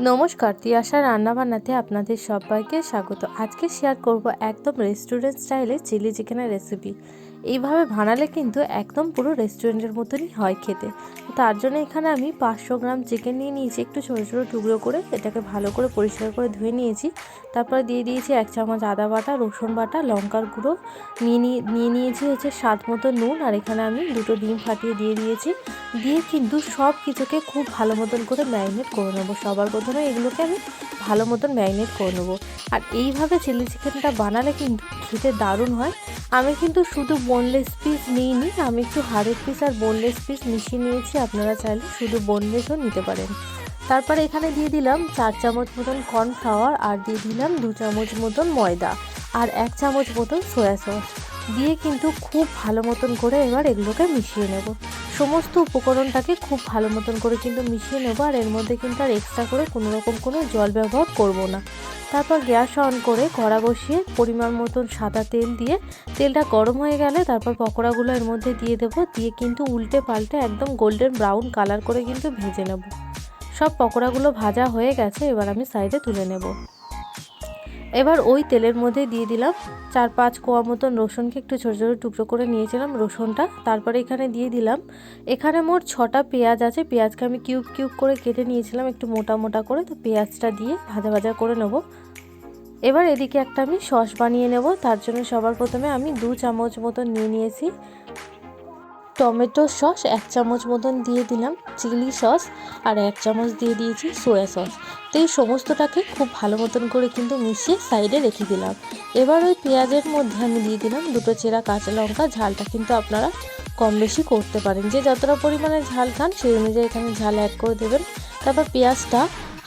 নমস্কার, তিয়াশা রান্নাবান্নাতে আপনাদের সবাইকে স্বাগত। আজকে শেয়ার করব একদম রেস্টুরেন্ট স্টাইলে চিলি চিকেনের রেসিপি। এইভাবে বানালে কিন্তু একদম পুরো রেস্টুরেন্টের মতনই হয় খেতে। তার জন্য এখানে আমি 500 গ্রাম চিকেন নিয়ে নিয়েছি, একটু ছোটো ছোটো টুকরো করে। এটাকে ভালো করে পরিষ্কার করে ধুয়ে নিয়েছি। তারপরে দিয়ে দিয়েছি 1 চামচ আদা বাটা, রসুন বাটা, লঙ্কার গুঁড়ো, নিয়ে নিয়েছি হচ্ছে স্বাদ মতো নুন, আর এখানে আমি 2টো ডিম ফাটিয়ে দিয়ে দিয়েছি। দিয়ে কিন্তু সব কিছুকে খুব ভালো মতন করে ম্যারিনেট করে নেবো। সবার প্রথমে এগুলোকে আমি ভালো মতন ম্যারিনেট করে নেবো। আর এইভাবে চিলি চিকেনটা বানালে কিন্তু খেতে দারুণ হয়। আমি কিন্তু শুধু বোনলেস পিস নিইনি, আমি একটু হাড়ের পিস আর বোনলেস পিস মিশিয়ে নিয়েছি। আপনারা চাইলে শুধু বোনলেসও নিতে পারেন। তারপরে এখানে দিয়ে দিলাম 4 চামচ মতন কর্নফ্লাওয়ার, আর দিয়ে দিলাম 2 চামচ মতন ময়দা, আর 1 চামচ মতন সয়া সস দিয়ে কিন্তু খুব ভালো মতন করে এবার এগুলোকে মিশিয়ে নেব। সমস্ত উপকরণটাকে খুব ভালো মতন করে কিন্তু মিশিয়ে নেব, আর এর মধ্যে কিন্তু আর এক্সট্রা করে কোনো রকম কোনো জল ব্যবহার করব না। তারপর গ্যাস অন করে কড়া বসিয়ে পরিমাণ মতন সাদা তেল দিয়ে, তেলটা গরম হয়ে গেলে তারপর পকোড়াগুলো এর মধ্যে দিয়ে দেবো। দিয়ে কিন্তু উল্টে পাল্টে একদম গোল্ডেন ব্রাউন কালার করে কিন্তু ভেজে নেব। সব পকোড়াগুলো ভাজা হয়ে গেছে, এবার আমি সাইডে তুলে নেব। এবার ওই তেলের মধ্যে দিয়ে দিলাম 4-5 কোয়া মতন রসুনকে একটু ছোটো ছোটো টুকরো করে নিয়েছিলাম রসুনটা। তারপরে এখানে দিয়ে দিলাম, এখানে মোট 6টা পেঁয়াজ আছে। পেঁয়াজকে আমি কিউব কিউব করে কেটে নিয়েছিলাম একটু মোটা মোটা করে। তো পেঁয়াজটা দিয়ে ভাজা ভাজা করে নেব। এবার এদিকে একটা আমি সস বানিয়ে নেব। তার জন্য সবার প্রথমে আমি 2 চামচ মতন নিয়ে নিয়েছি টমেটো সস, 1 চামচ মতন দিয়ে দিলাম চিলি সস, আর 1 চামচ দিয়ে দিয়েছি সয়া সস। তো এই সমস্তটাকে খুব ভালো মতন করে কিন্তু মিশিয়ে সাইডে রেখে দিলাম। এবার ওই পেঁয়াজের মধ্যে আমি দিয়ে দিলাম 2টো চেরা কাঁচা লঙ্কা। ঝালটা কিন্তু আপনারা কম বেশি করতে পারেন, যে যতটা পরিমাণে ঝাল খান সেই অনুযায়ী এখানে ঝাল অ্যাড করে দেবেন। তারপর পেঁয়াজটা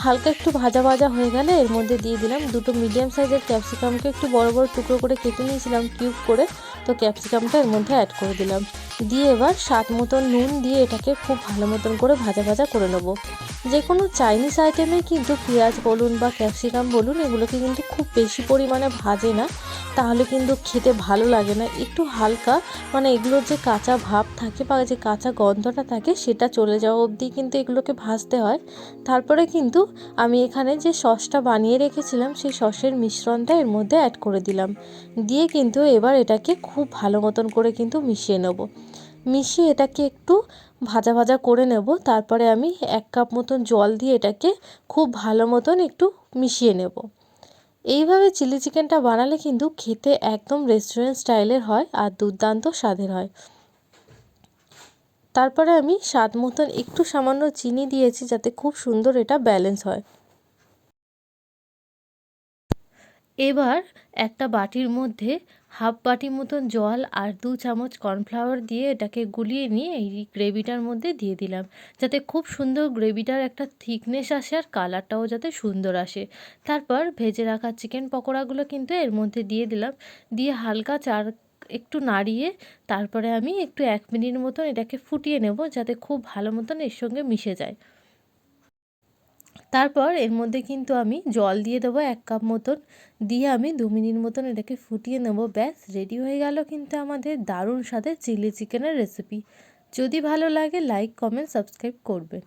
হালকা একটু ভাজা ভাজা হয়ে গেলে এর মধ্যে দিয়ে দিলাম 2টো মিডিয়াম সাইজের ক্যাপসিকামকে একটু বড় বড় টুকরো করে কেটে নিয়েছিলাম কিউব করে। তো ক্যাপসিকামটা এর মধ্যে অ্যাড করে দিলাম। দিয়ে এবার স্বাদ মতন নুন দিয়ে এটাকে খুব ভালো মতন করে ভাজা ভাজা করে নেব। যে কোনো চাইনিজ আইটেমে কিন্তু পেঁয়াজ বলুন বা ক্যাপসিকাম বলুন, এগুলোকে কিন্তু খুব বেশি পরিমাণে ভাজে না, তাহলে কিন্তু খেতে ভালো লাগে না। একটু হালকা মানে এগুলোর যে কাঁচা ভাব থাকে বা যে কাঁচা গন্ধটা থাকে সেটা চলে যাওয়া অবধি কিন্তু এগুলোকে ভাজতে হয়। তারপরে কিন্তু আমি এখানে যে সসটা বানিয়ে রেখেছিলাম সেই সসের মিশ্রণটা এর মধ্যে অ্যাড করে দিলাম। দিয়ে কিন্তু এবার এটাকে খুব ভালো মতন করে কিন্তু মিশিয়ে নেব। মিশিয়ে এটাকে একটু ভাজা ভাজা করে নেব। তারপরে আমি 1 কাপ মতন জল দিয়ে এটাকে খুব ভালো মতন একটু মিশিয়ে নেব। এইভাবে চিলি চিকেনটা বানালে কিন্তু খেতে একদম রেস্টুরেন্ট স্টাইলের হয় আর দুর্দান্ত স্বাদের হয়। তারপরে আমি স্বাদ মতন একটু সামান্য চিনি দিয়েছি, যাতে খুব সুন্দর এটা ব্যালেন্স হয়। এবার একটা বাটির মধ্যে হাফ বাটি মতন জল আর 2 চামচ কর্নফ্লাওয়ার দিয়ে এটাকে গুলিয়ে নিয়ে এই গ্রেভিটার মধ্যে দিয়ে দিলাম, যাতে খুব সুন্দর গ্রেভিটার একটা থিকনেস আসে আর কালারটাও যাতে সুন্দর আসে। তারপর ভেজে রাখা চিকেন পকোড়াগুলো কিন্তু এর মধ্যে দিয়ে দিলাম। দিয়ে হালকা একটু নাড়িয়ে তারপরে আমি একটু 1 মিনিট মতন এটাকে ফুটিয়ে নেব, যাতে খুব ভালো মতন এর সঙ্গে মিশে যায়। তারপর এর মধ্যে কিন্তু আমি জল দিয়ে দেবো 1 কাপ মতন। দিয়ে আমি 2 মিনিট মতন এটাকে ফুটিয়ে নেব। ব্যাস রেডি হয়ে গেল কিন্তু আমাদের দারুণ স্বাদের চিলি চিকেনের রেসিপি। যদি ভালো লাগে লাইক, কমেন্ট, সাবস্ক্রাইব করবেন।